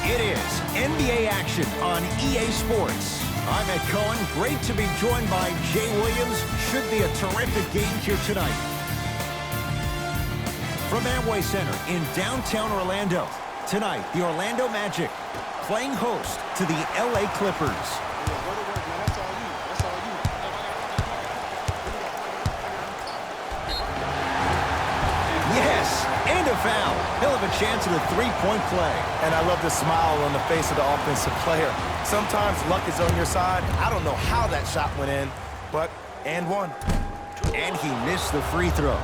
It is NBA action on EA Sports. I'm Ed Cohen. Great to be joined by Jay Williams. Should be a terrific game here tonight. From Amway Center in downtown Orlando, tonight the Orlando Magic playing host to the LA Clippers. Yes, and a foul. He'll have a chance at a three-point play. And I love the smile on the face of the offensive player. Sometimes luck is on your side. I don't know how that shot went in, but and one. And he missed the free throw.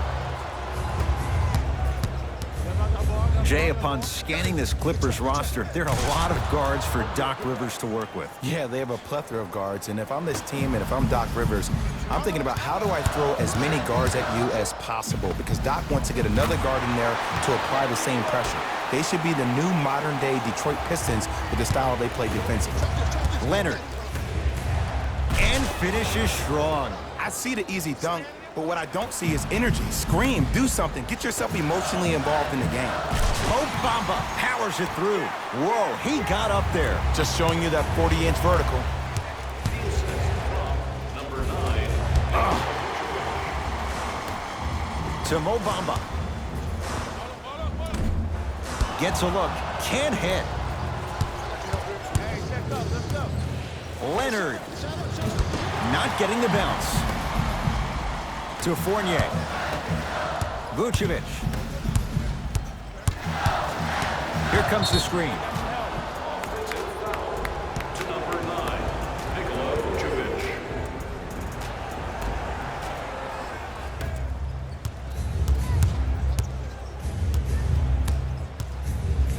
Jay, upon scanning this Clippers roster, there are a lot of guards for Doc Rivers to work with. Yeah, they have a plethora of guards, and if I'm this team and if I'm Doc Rivers, I'm thinking about how do I throw as many guards at you as possible, because Doc wants to get another guard in there to apply the same pressure. They should be the new modern-day Detroit Pistons with the style they play defensively. Leonard. And finishes strong. I see the easy dunk, but what I don't see is energy. Scream, do something, get yourself emotionally involved in the game. Mo Bamba powers it through. Whoa, he got up there. Just showing you that 40-inch vertical. Number 9. To Mo Bamba. Gets a look, can't hit. Leonard. Not getting the bounce. To Fournier. Vucevic. Here comes the screen. To number 9, Nikola Vucevic.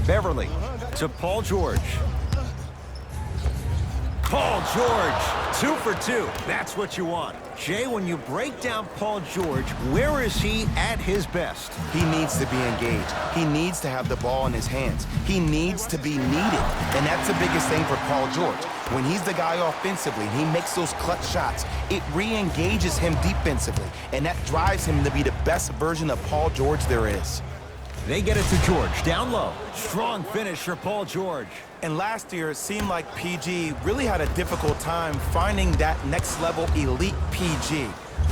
Beverly to Paul George. Paul George, 2 for 2. That's what you want. Jay, when you break down Paul George, where is he at his best? He needs to be engaged. He needs to have the ball in his hands. He needs to be needed. And that's the biggest thing for Paul George. When he's the guy offensively, he makes those clutch shots. It re-engages him defensively. And that drives him to be the best version of Paul George there is. They get it to George, down low. Strong finish for Paul George. And last year, it seemed like PG really had a difficult time finding that next-level elite PG.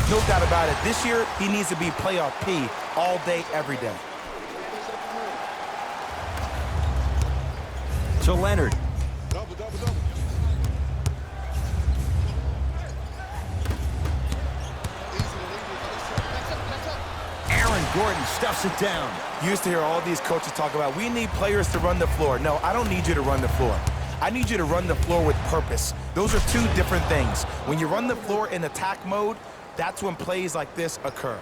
No doubt about it, this year, he needs to be playoff P all day, every day. To Leonard. Gordon stuffs it down. You used to hear all these coaches talk about, we need players to run the floor. No, I don't need you to run the floor. I need you to run the floor with purpose. Those are two different things. When you run the floor in attack mode, that's when plays like this occur.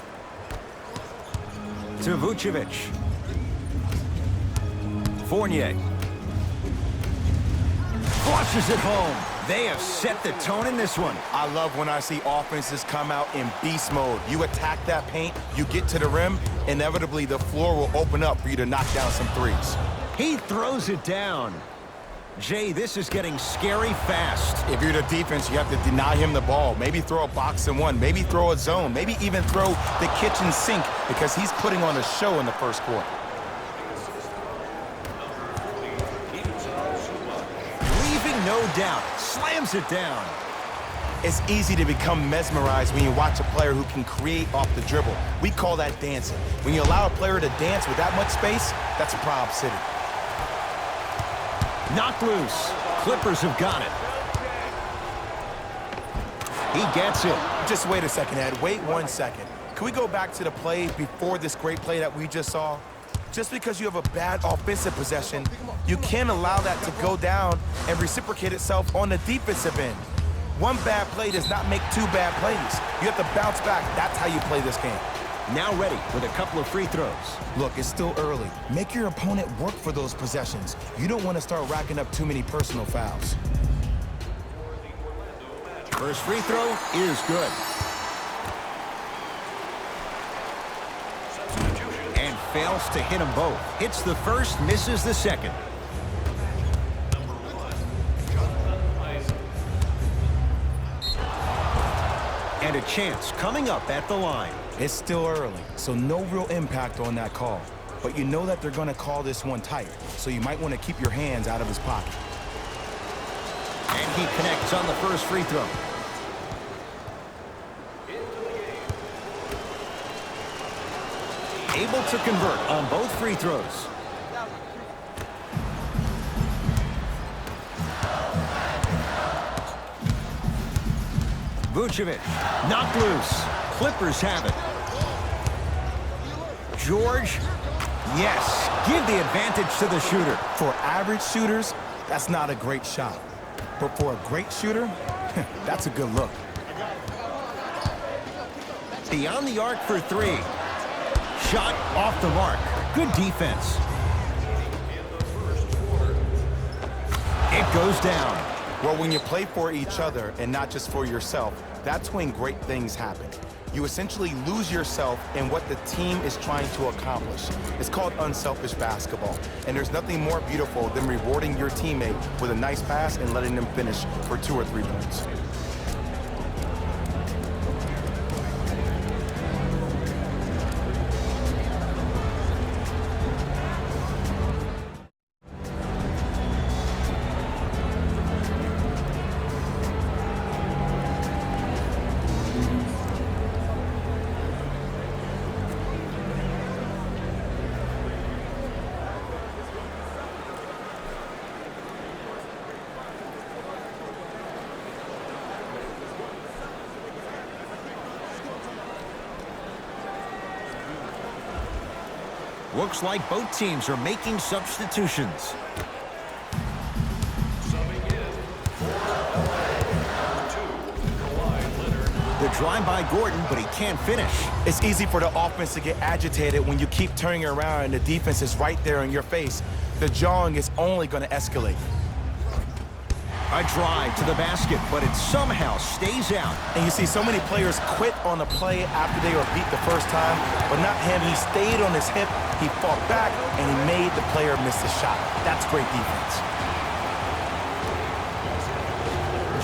To Vucevic. Fournier. Flushes it home. They have set the tone in this one. I love when I see offenses come out in beast mode. You attack that paint, you get to the rim, inevitably the floor will open up for you to knock down some threes. He throws it down. Jay, this is getting scary fast. If you're the defense, you have to deny him the ball. Maybe throw a box and one, maybe throw a zone, maybe even throw the kitchen sink, because he's putting on a show in the first quarter. No doubt, slams it down. It's easy to become mesmerized when you watch a player who can create off the dribble. We call that dancing. When you allow a player to dance with that much space, that's a Prob City. Knocked loose. Clippers have got it. He gets it. Just wait a second, Ed. Wait 1 second. Can we go back to the play before this great play that we just saw? Just because you have a bad offensive possession, you can't allow that to go down and reciprocate itself on the defensive end. One bad play does not make two bad plays. You have to bounce back. That's how you play this game. Now ready with a couple of free throws. Look, it's still early. Make your opponent work for those possessions. You don't want to start racking up too many personal fouls. First free throw is good. And fails to hit them both. Hits the first, misses the second. And a chance coming up at the line. It's still early, so no real impact on that call. but you know that they're going to call this one tight, so you might want to keep your hands out of his pocket. And he connects on the first free throw. Able to convert on both free throws. Vucevic knocked loose. Clippers have it. George, yes, give the advantage to the shooter. For average shooters, that's not a great shot. But for a great shooter, that's a good look. Beyond the arc for three. Shot off the mark. Good defense. It goes down. Well, when you play for each other and not just for yourself, that's when great things happen. You essentially lose yourself in what the team is trying to accomplish. It's called unselfish basketball. And there's nothing more beautiful than rewarding your teammate with a nice pass and letting them finish for 2 or 3 points. Looks like both teams are making substitutions. The drive by Gordon, but he can't finish. It's easy for the offense to get agitated when you keep turning around and the defense is right there in your face. The jawing is only going to escalate. A drive to the basket, but it somehow stays out. And you see so many players quit on the play after they were beat the first time, but not him. He stayed on his hip, he fought back, and he made the player miss the shot. That's great defense.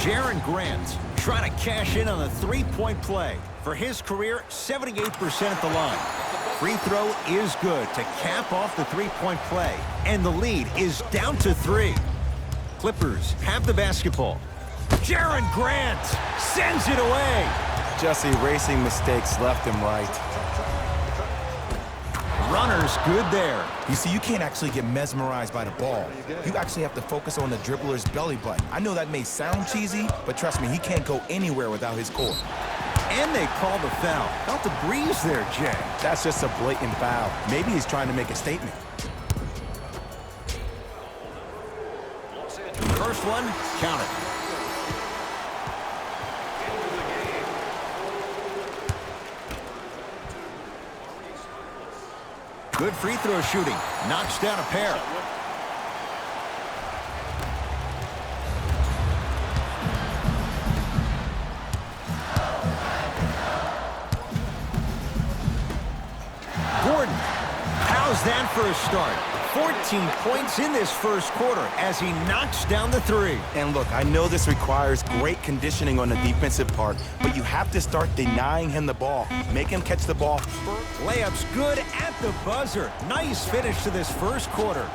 Jaren Grant trying to cash in on the three-point play. For his career, 78% at the line. Free throw is good to cap off the three-point play. And the lead is down to 3. Clippers have the basketball. Jaren Grant sends it away. Just erasing mistakes left and right. Runner's good there. You see, you can't actually get mesmerized by the ball. You actually have to focus on the dribbler's belly button. I know that may sound cheesy, but trust me, he can't go anywhere without his core. And they call the foul. Felt the breeze there, Jay. That's just a blatant foul. Maybe he's trying to make a statement. First one, count it. Good free throw shooting. Knocks down a pair. Gordon, how's that for a start? 14 points in this first quarter as he knocks down the 3. And look, I know this requires great conditioning on the defensive part, but you have to start denying him the ball. Make him catch the ball. Layup's good at the buzzer. Nice finish to this first quarter.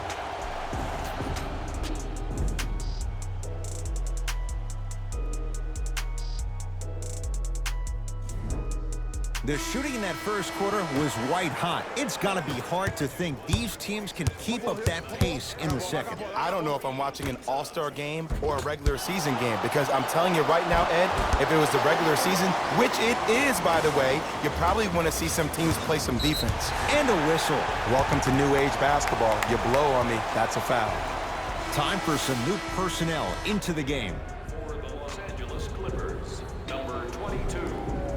The shooting in that first quarter was white hot. It's got to be hard to think these teams can keep up that pace in the second. I don't know if I'm watching an all-star game or a regular season game, because I'm telling you right now, Ed, if it was the regular season, which it is, by the way, you probably want to see some teams play some defense. And a whistle. Welcome to new age basketball. You blow on me, that's a foul. Time for some new personnel into the game. For the Los Angeles Clippers, number 22,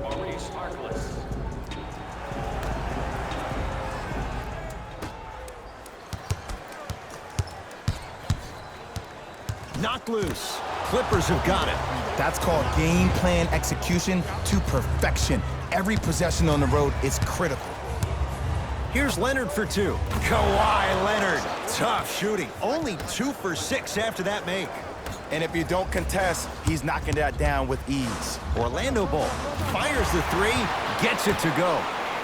Maurice Harkless. Knocked loose. Clippers have got it. That's called game plan execution to perfection. Every possession on the road is critical. Here's Leonard for 2. Kawhi Leonard. Tough shooting. Only 2 for 6 after that make. And if you don't contest, he's knocking that down with ease. Orlando Ball fires the 3, gets it to go.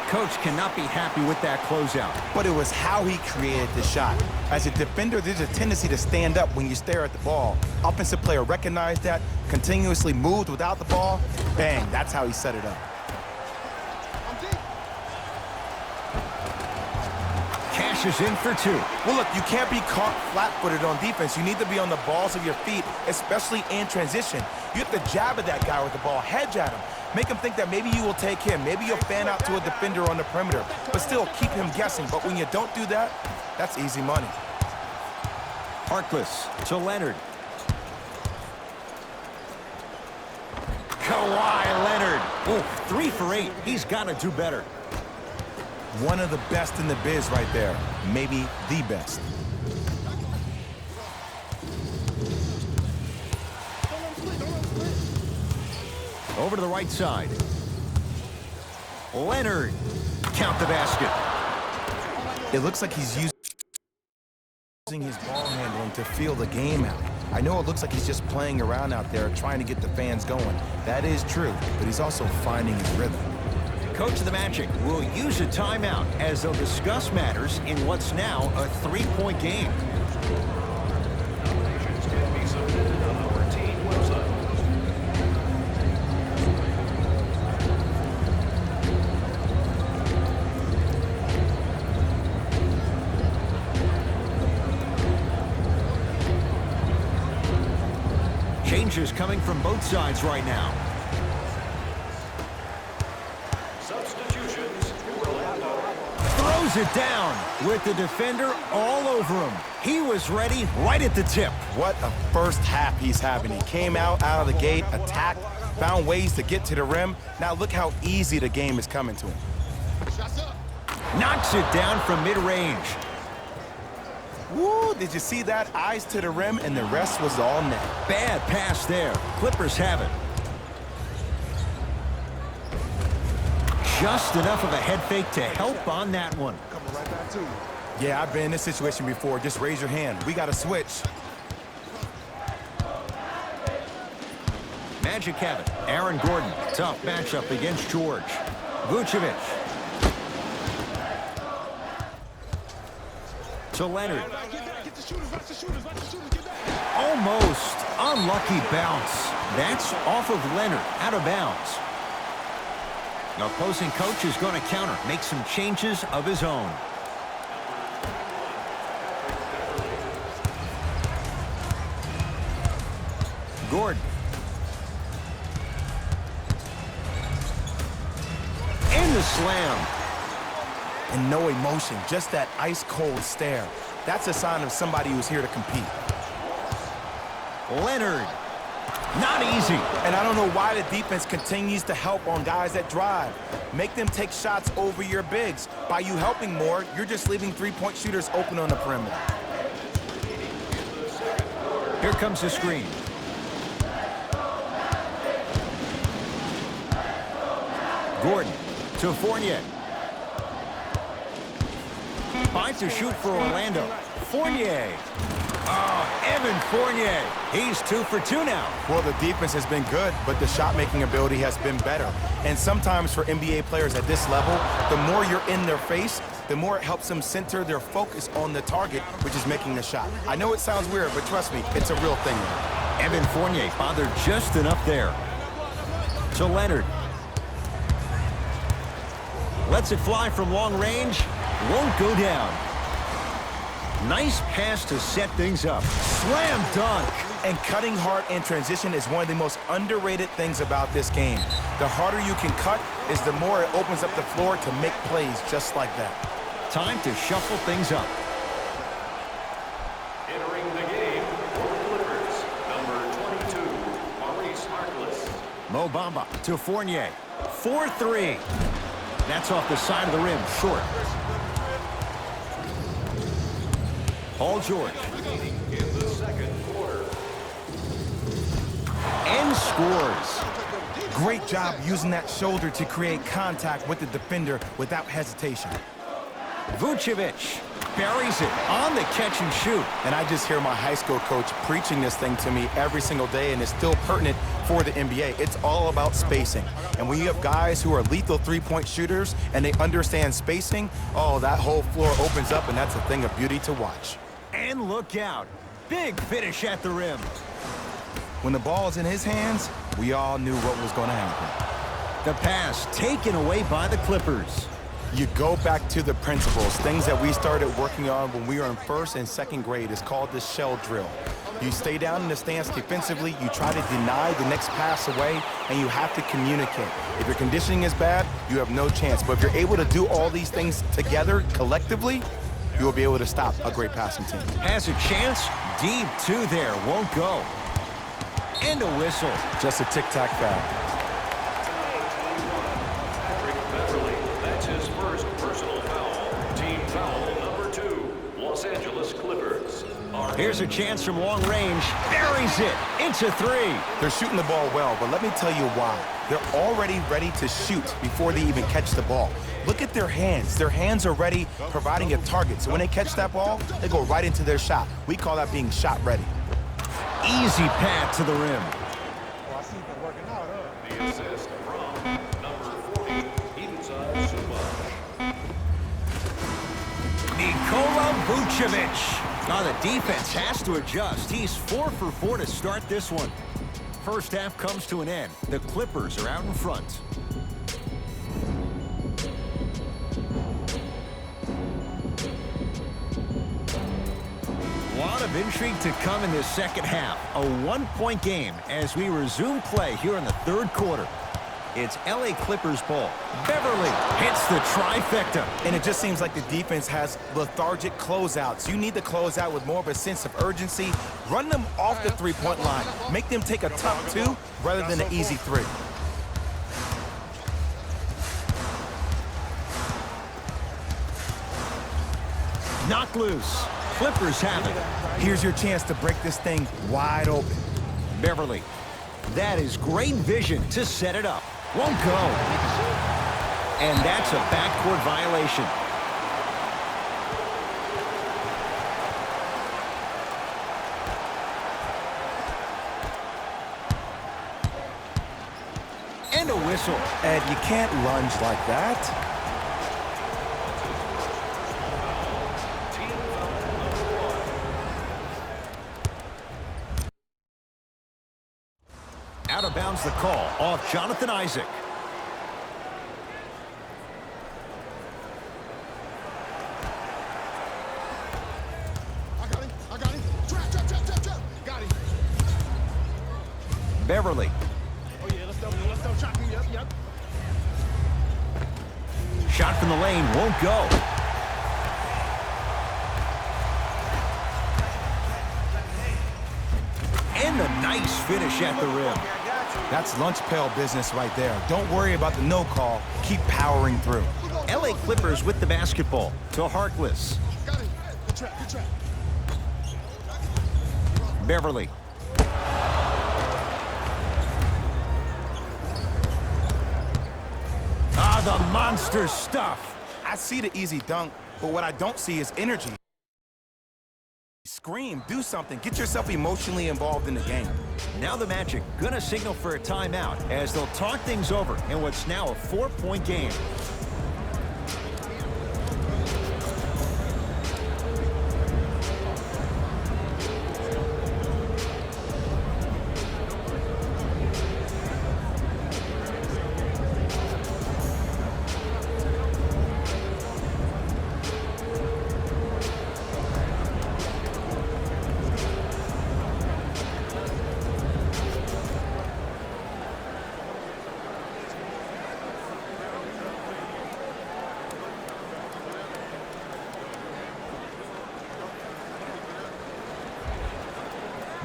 coach cannot be happy with that closeout. But it was how he created the shot. As a defender, there's a tendency to stand up when you stare at the ball. Offensive player recognized that, continuously moved without the ball. Bang, that's how he set it up. Cashes in for two. Well, look, you can't be caught flat-footed on defense. You need to be on the balls of your feet, especially in transition. You have to jab at that guy with the ball, hedge at him. Make him think that maybe you will take him. Maybe you'll fan out to a defender on the perimeter, but still keep him guessing. But when you don't do that, that's easy money. Harkless to Leonard. Kawhi Leonard. Oh, 3 for 8. He's got to do better. One of the best in the biz right there. Maybe the best. Over to the right side. Leonard. Count the basket. It looks like he's using his ball handling to feel the game out. I know it looks like he's just playing around out there trying to get the fans going. That is true, but he's also finding his rhythm. Coach of the Magic will use a timeout as they'll discuss matters in what's now a 3-point game. Nominations can be submitted on our team website. Changes coming from both sides right now. Substitutions. Orlando. Throws it down with the defender all over him. He was ready right at the tip. What a first half he's having. He came out of the gate, attacked, found ways to get to the rim. Now look how easy the game is coming to him. Knocks it down from mid-range. Woo, did you see that? Eyes to the rim, and the rest was all net. Bad pass there. Clippers have it. Just enough of a head fake to help on that one. Yeah, I've been in this situation before. Just raise your hand. We got to switch. Magic have it. Aaron Gordon. Tough matchup against George. Vucevic. To Leonard. Almost unlucky bounce. That's off of Leonard, out of bounds. The opposing coach is going to counter, make some changes of his own. Gordon. In the slam. And no emotion, just that ice-cold stare. That's a sign of somebody who's here to compete. Leonard. Not easy. And I don't know why the defense continues to help on guys that drive. Make them take shots over your bigs. By you helping more, you're just leaving three-point shooters open on the perimeter. Here comes the screen. Gordon to Fournier. 5 to shoot for Orlando. Fournier. Oh, Evan Fournier. He's 2 for 2 now. Well, the defense has been good, but the shot-making ability has been better. And sometimes for NBA players at this level, the more you're in their face, the more it helps them center their focus on the target, which is making the shot. I know it sounds weird, but trust me, it's a real thing. Evan Fournier bothered just enough there. To Leonard. Lets it fly from long range. Won't go down. Nice pass to set things up. Slam dunk. And cutting hard in transition is one of the most underrated things about this game. The harder you can cut is the more it opens up the floor to make plays just like that. Time to shuffle things up. Entering the game for the Clippers, number 22, Maurice Harkless. Mo Bamba to Fournier. 4-3. That's off the side of the rim, short. Paul George. In the second quarter. And scores. Great job using that shoulder to create contact with the defender without hesitation. Vucevic buries it on the catch and shoot. And I just hear my high school coach preaching this thing to me every single day, and it's still pertinent for the NBA. It's all about spacing. And when you have guys who are lethal three-point shooters and they understand spacing, oh, that whole floor opens up, and that's a thing of beauty to watch. And look out. Big finish at the rim. When the ball's in his hands, we all knew what was going to happen. The pass taken away by the Clippers. You go back to the principles, things that we started working on when we were in first and second grade. It's called the shell drill. You stay down in the stance defensively, you try to deny the next pass away, and you have to communicate. If your conditioning is bad, you have no chance. But if you're able to do all these things together, collectively, you will be able to stop a great passing team. Has a chance, deep two there, won't go. And a whistle. Just a tic-tac foul. That's his first personal foul. Team foul number 2, Los Angeles Clippers. Here's a chance from long range. Buries it into three. They're shooting the ball well, but let me tell you why. They're already ready to shoot before they even catch the ball. Look at their hands. Their hands are ready, providing a target. So when they catch that ball, they go right into their shot. We call that being shot ready. Easy path to the rim. The assist from number 40, Inza Zubac. Nikola Vucevic. Now the defense has to adjust. He's 4 for 4 to start this one. First half comes to an end. The Clippers are out in front. A lot of intrigue to come in this second half. A one-point game as we resume play here in the third quarter. It's LA Clippers ball. Beverly hits the trifecta. And it just seems like the defense has lethargic closeouts. You need to close out with more of a sense of urgency. Run them off the three-point line. Make them take a tough two rather than an easy three. Knocked loose. Clippers have it. Here's your chance to break this thing wide open. Beverly. That is great vision to set it up. Won't go. And that's a backcourt violation. And a whistle. Ed, you can't lunge like that. Out of bounds the call off Jonathan Isaac. I got him. Trap. Got him. Beverly. Oh, yeah, let's go. Trap him. Yep. Shot from the lane won't go. And a nice finish at the rim. That's lunch pail business right there. Don't worry about the no call. Keep powering through. LA Clippers with the basketball to Harkless. Got him. Good trap. Beverly. The monster stuff. I see the easy dunk, but what I don't see is energy. Scream, do something. Get yourself emotionally involved in the game. Now the Magic gonna signal for a timeout as they'll talk things over in what's now a 4-point game.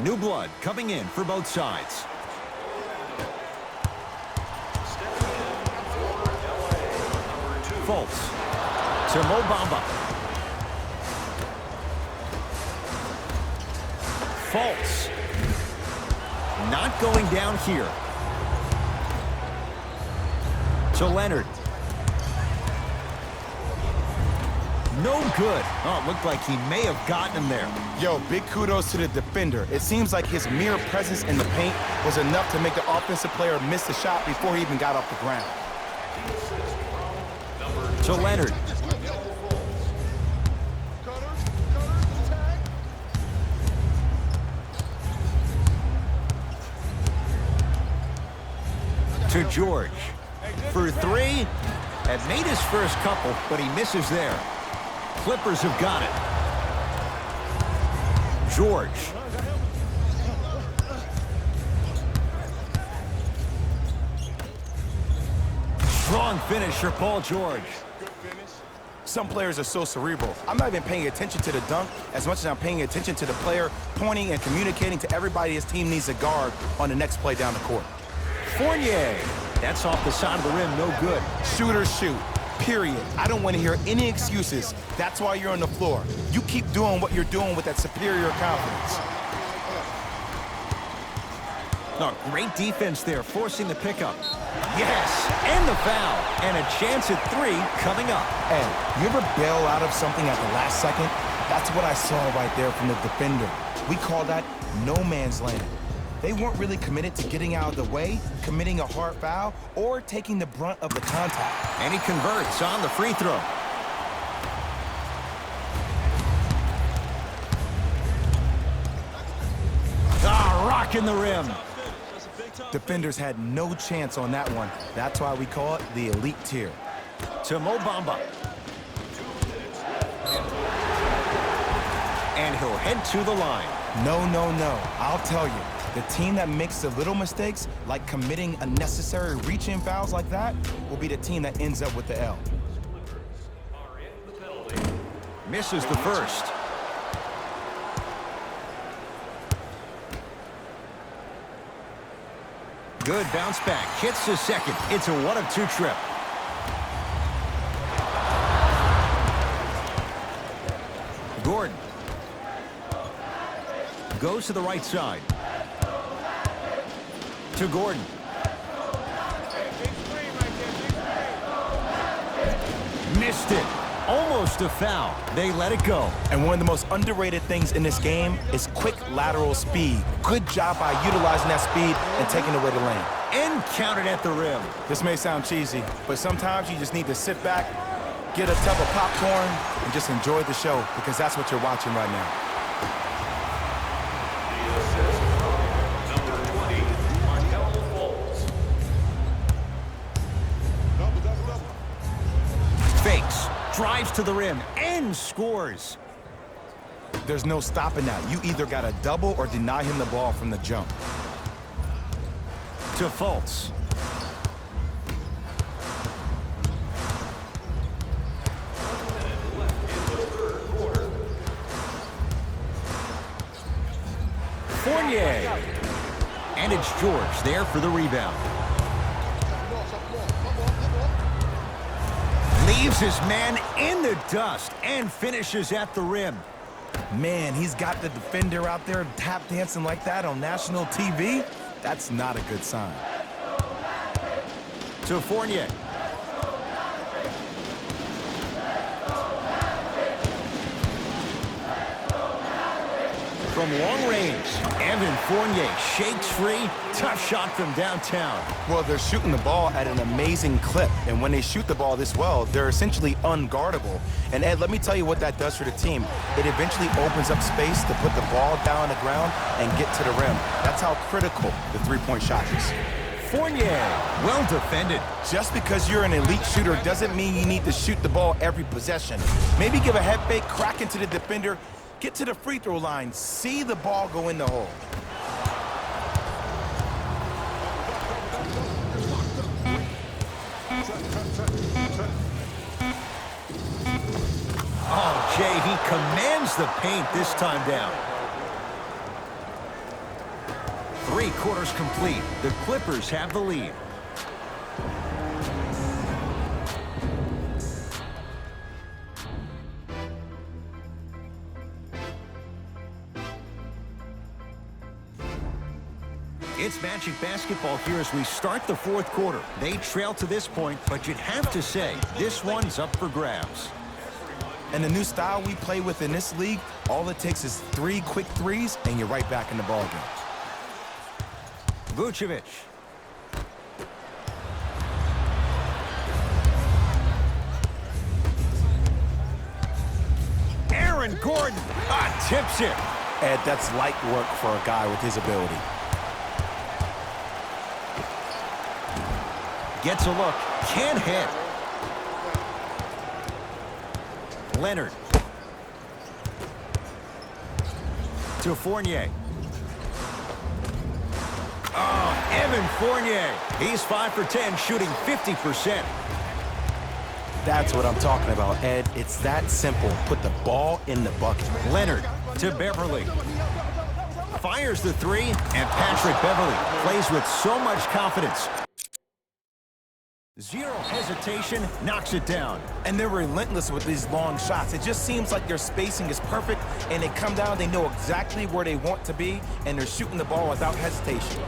New blood coming in for both sides. Fultz to Mo Bamba. Fultz. Not going down here. To Leonard. No good. Oh, it looked like he may have gotten him there. Yo, big kudos to the defender. It seems like his mere presence in the paint was enough to make the offensive player miss the shot before he even got off the ground. To Leonard. To George. For three. Had made his first couple, but he misses there. Clippers have got it. George. Strong finish for Paul George. Some players are so cerebral. I'm not even paying attention to the dunk as much as I'm paying attention to the player pointing and communicating to everybody his team needs a guard on the next play down the court. Fournier. That's off the side of the rim, no good. Shooters shoot, period. I don't want to hear any excuses. That's why you're on the floor. You keep doing what you're doing with that superior confidence. Oh, great defense there, forcing the pickup. Yes, and the foul. And a chance at three coming up. Hey, you ever bail out of something at the last second? That's what I saw right there from the defender. We call that no man's land. They weren't really committed to getting out of the way, committing a hard foul, or taking the brunt of the contact. And he converts on the free throw. Ah, rocking the rim. Defenders had no chance on that one. That's why we call it the elite tier. To Mo Bamba. And he'll head to the line. No, no, no. I'll tell you. The team that makes the little mistakes, like committing unnecessary reach-in fouls like that, will be the team that ends up with the L. Misses the first. Good bounce back. Hits the second. It's a 1-of-2 trip. Gordon. Goes to the right side. To Gordon. Missed it. Almost a foul. They let it go. And one of the most underrated things in this game is quick lateral speed. Good job by utilizing that speed and taking away the lane. And counted at the rim. This may sound cheesy, but sometimes you just need to sit back, get a tub of popcorn, and just enjoy the show, because that's what you're watching right now. Fakes, drives to the rim, and scores. There's no stopping that. You either got to double or deny him the ball from the jump. To Fultz. Fournier. And it's George there for the rebound. Leaves his man in the dust and finishes at the rim. Man, he's got the defender out there tap dancing like that on national TV. That's not a good sign. To Fournier. From long range, Evan Fournier shakes free. Tough shot from downtown. Well, they're shooting the ball at an amazing clip. And when they shoot the ball this well, they're essentially unguardable. And Ed, let me tell you what that does for the team. It eventually opens up space to put the ball down on the ground and get to the rim. That's how critical the three-point shot is. Fournier, well defended. Just because you're an elite shooter doesn't mean you need to shoot the ball every possession. Maybe give a head fake, crack into the defender, get to the free throw line, see the ball go in the hole. Oh, Jay, he commands the paint this time down. 3 quarters complete. The Clippers have the lead. It's Magic basketball here as we start the 4th quarter. They trail to this point, but you'd have to say this one's up for grabs. And the new style we play with in this league, all it takes is 3 quick threes, and you're right back in the ballgame. Vucevic. Aaron Gordon tips it. Ed, that's light work for a guy with his ability. Gets a look. Can't hit. Leonard. To Fournier. Oh, Evan Fournier. He's 5 for 10, shooting 50%. That's what I'm talking about, Ed. It's that simple. Put the ball in the bucket. Leonard to Beverly. Fires the three, and Patrick Beverly plays with so much confidence. Zero hesitation, knocks it down. And they're relentless with these long shots. It just seems like their spacing is perfect, and they come down, they know exactly where they want to be, and they're shooting the ball without hesitation.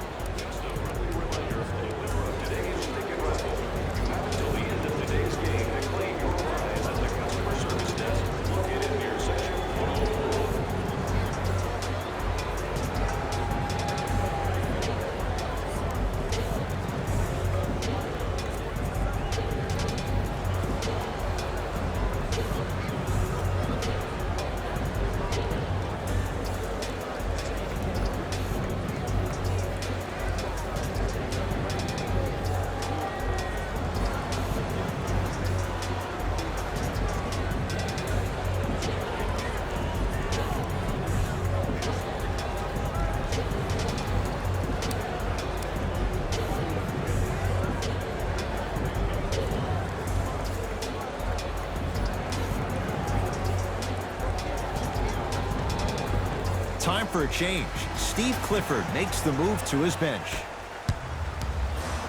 Time for a change. Steve Clifford makes the move to his bench.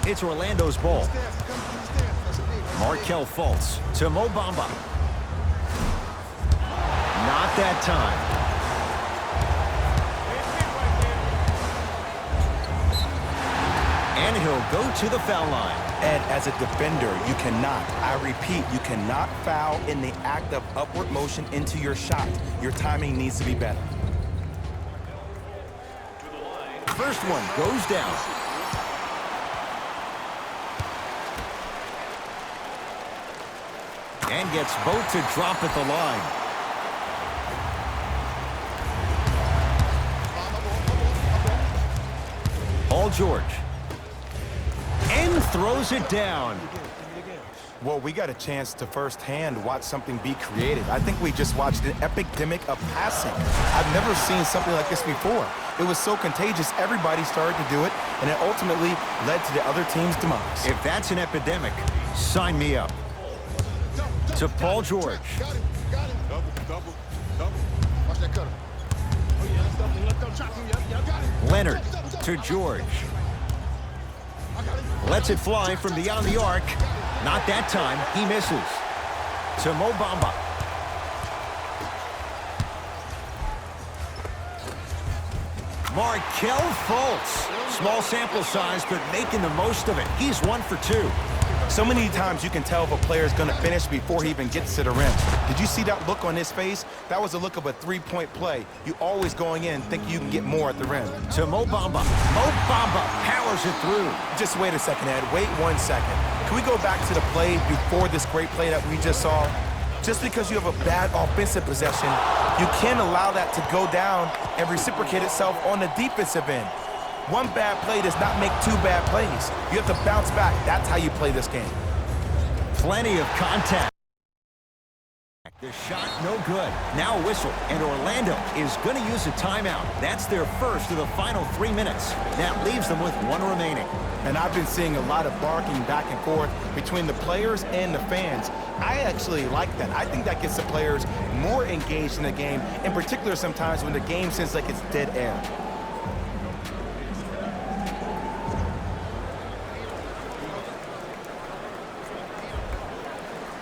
It's Orlando's ball. Markelle Fultz to Mo Bamba. Not that time. And he'll go to the foul line. Ed, as a defender, you cannot, I repeat, you cannot foul in the act of upward motion into your shot. Your timing needs to be better. First one goes down. And gets both to drop at the line. Paul George. And throws it down. Well, we got a chance to firsthand watch something be created. I think we just watched an epidemic of passing. I've never seen something like this before. It was so contagious, everybody started to do it, and it ultimately led to the other team's demise. If that's an epidemic, sign me up. To Paul George. Got him. Double. Watch that cutter. Oh, yeah, let's double. Chop him. Yep, got him. Leonard to George. Lets it fly from beyond the arc. Not that time. He misses. To Mo Bamba. Markelle Fultz. Small sample size, but making the most of it. He's 1 for 2. So many times you can tell if a player is going to finish before he even gets to the rim. Did you see that look on his face? That was a look of a three-point play. You always going in thinking you can get more at the rim. To Mo Bamba. Mo Bamba powers it through. Just wait a second, Ed. Wait 1 second. Can we go back to the play before this great play that we just saw? Just because you have a bad offensive possession, you can't allow that to go down and reciprocate itself on the defensive end. One bad play does not make 2 bad plays. You have to bounce back. That's how you play this game. Plenty of contact. The shot no good. Now a whistle, and Orlando is going to use a timeout. That's their first of the final 3 minutes. That leaves them with 1 remaining. And I've been seeing a lot of barking back and forth between the players and the fans. I actually like that. I think that gets the players more engaged in the game, in particular sometimes when the game seems like it's dead air.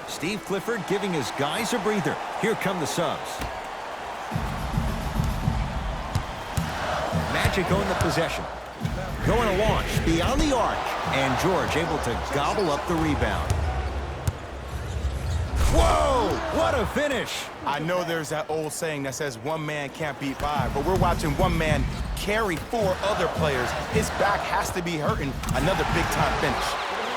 Steve Clifford giving his guys a breather. Here come the subs. Magic own the possession. Going to launch beyond the arc. And George able to gobble up the rebound. Whoa, what a finish. I know there's that old saying that says one man can't beat five, but we're watching one man carry four other players. His back has to be hurting. Another big-time finish.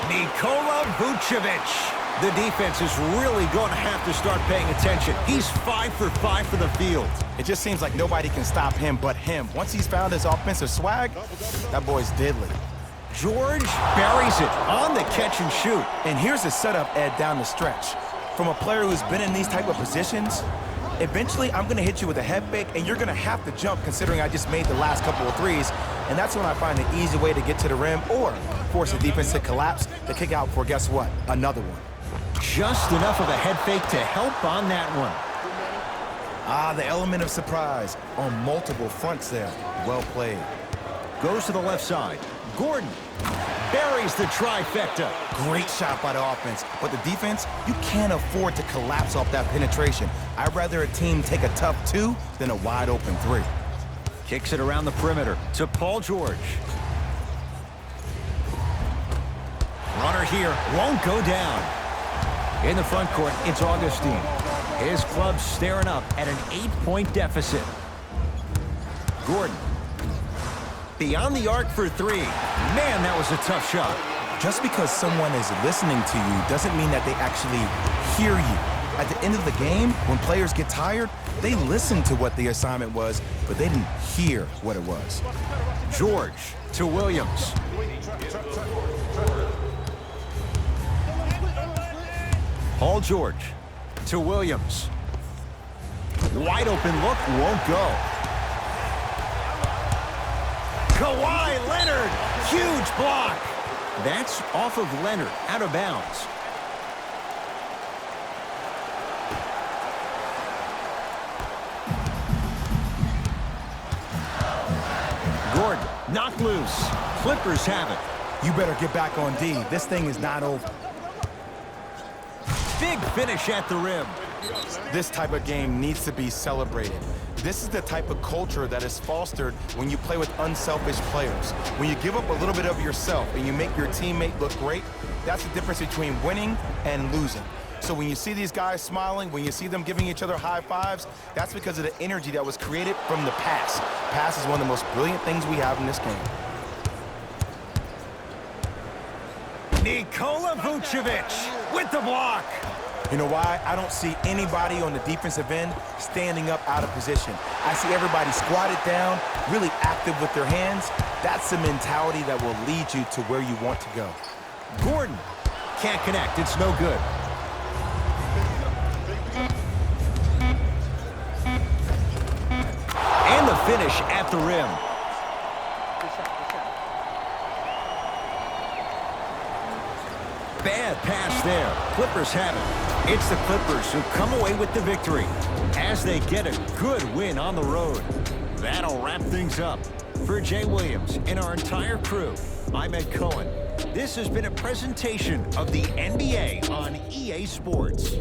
Nikola Vucevic. The defense is really going to have to start paying attention. He's 5 for 5 for the field. It just seems like nobody can stop him but him. Once he's found his offensive swag, that boy's deadly. George buries it on the catch and shoot. And here's the setup, Ed, down the stretch. From a player who's been in these type of positions, eventually I'm going to hit you with a head fake, and you're going to have to jump considering I just made the last couple of threes. And that's when I find an easy way to get to the rim or force the defense to collapse to kick out for, guess what, another one. Just enough of a head fake to help on that one. Ah, the element of surprise on multiple fronts there. Well played. Goes to the left side. Gordon buries the trifecta. Great shot by the offense, but the defense, you can't afford to collapse off that penetration. I'd rather a team take a tough two than a wide open three. Kicks it around the perimeter to Paul George. Runner here won't go down. In the front court, it's Augustine. His club's staring up at an 8-point deficit. Gordon. Beyond the arc for three. Man, that was a tough shot. Just because someone is listening to you doesn't mean that they actually hear you. At the end of the game, when players get tired, they listen to what the assignment was, but they didn't hear what it was. George to Williams. Paul George to Williams. Wide open look, won't go. Kawhi Leonard, huge block. That's off of Leonard, out of bounds. Gordon, knocked loose. Clippers have it. You better get back on D. This thing is not over. Big finish at the rim. This type of game needs to be celebrated. This is the type of culture that is fostered when you play with unselfish players. When you give up a little bit of yourself and you make your teammate look great, that's the difference between winning and losing. So when you see these guys smiling, when you see them giving each other high fives, that's because of the energy that was created from the pass. Pass is one of the most brilliant things we have in this game. Nikola Vucevic with the block. You know why? I don't see anybody on the defensive end standing up out of position. I see everybody squatted down, really active with their hands. That's the mentality that will lead you to where you want to go. Gordon can't connect. It's no good. And the finish at the rim. Bad pass there. Clippers have it. It's the Clippers who come away with the victory as they get a good win on the road. That'll wrap things up. For Jay Williams and our entire crew, I'm Ed Cohen. This has been a presentation of the NBA on EA Sports.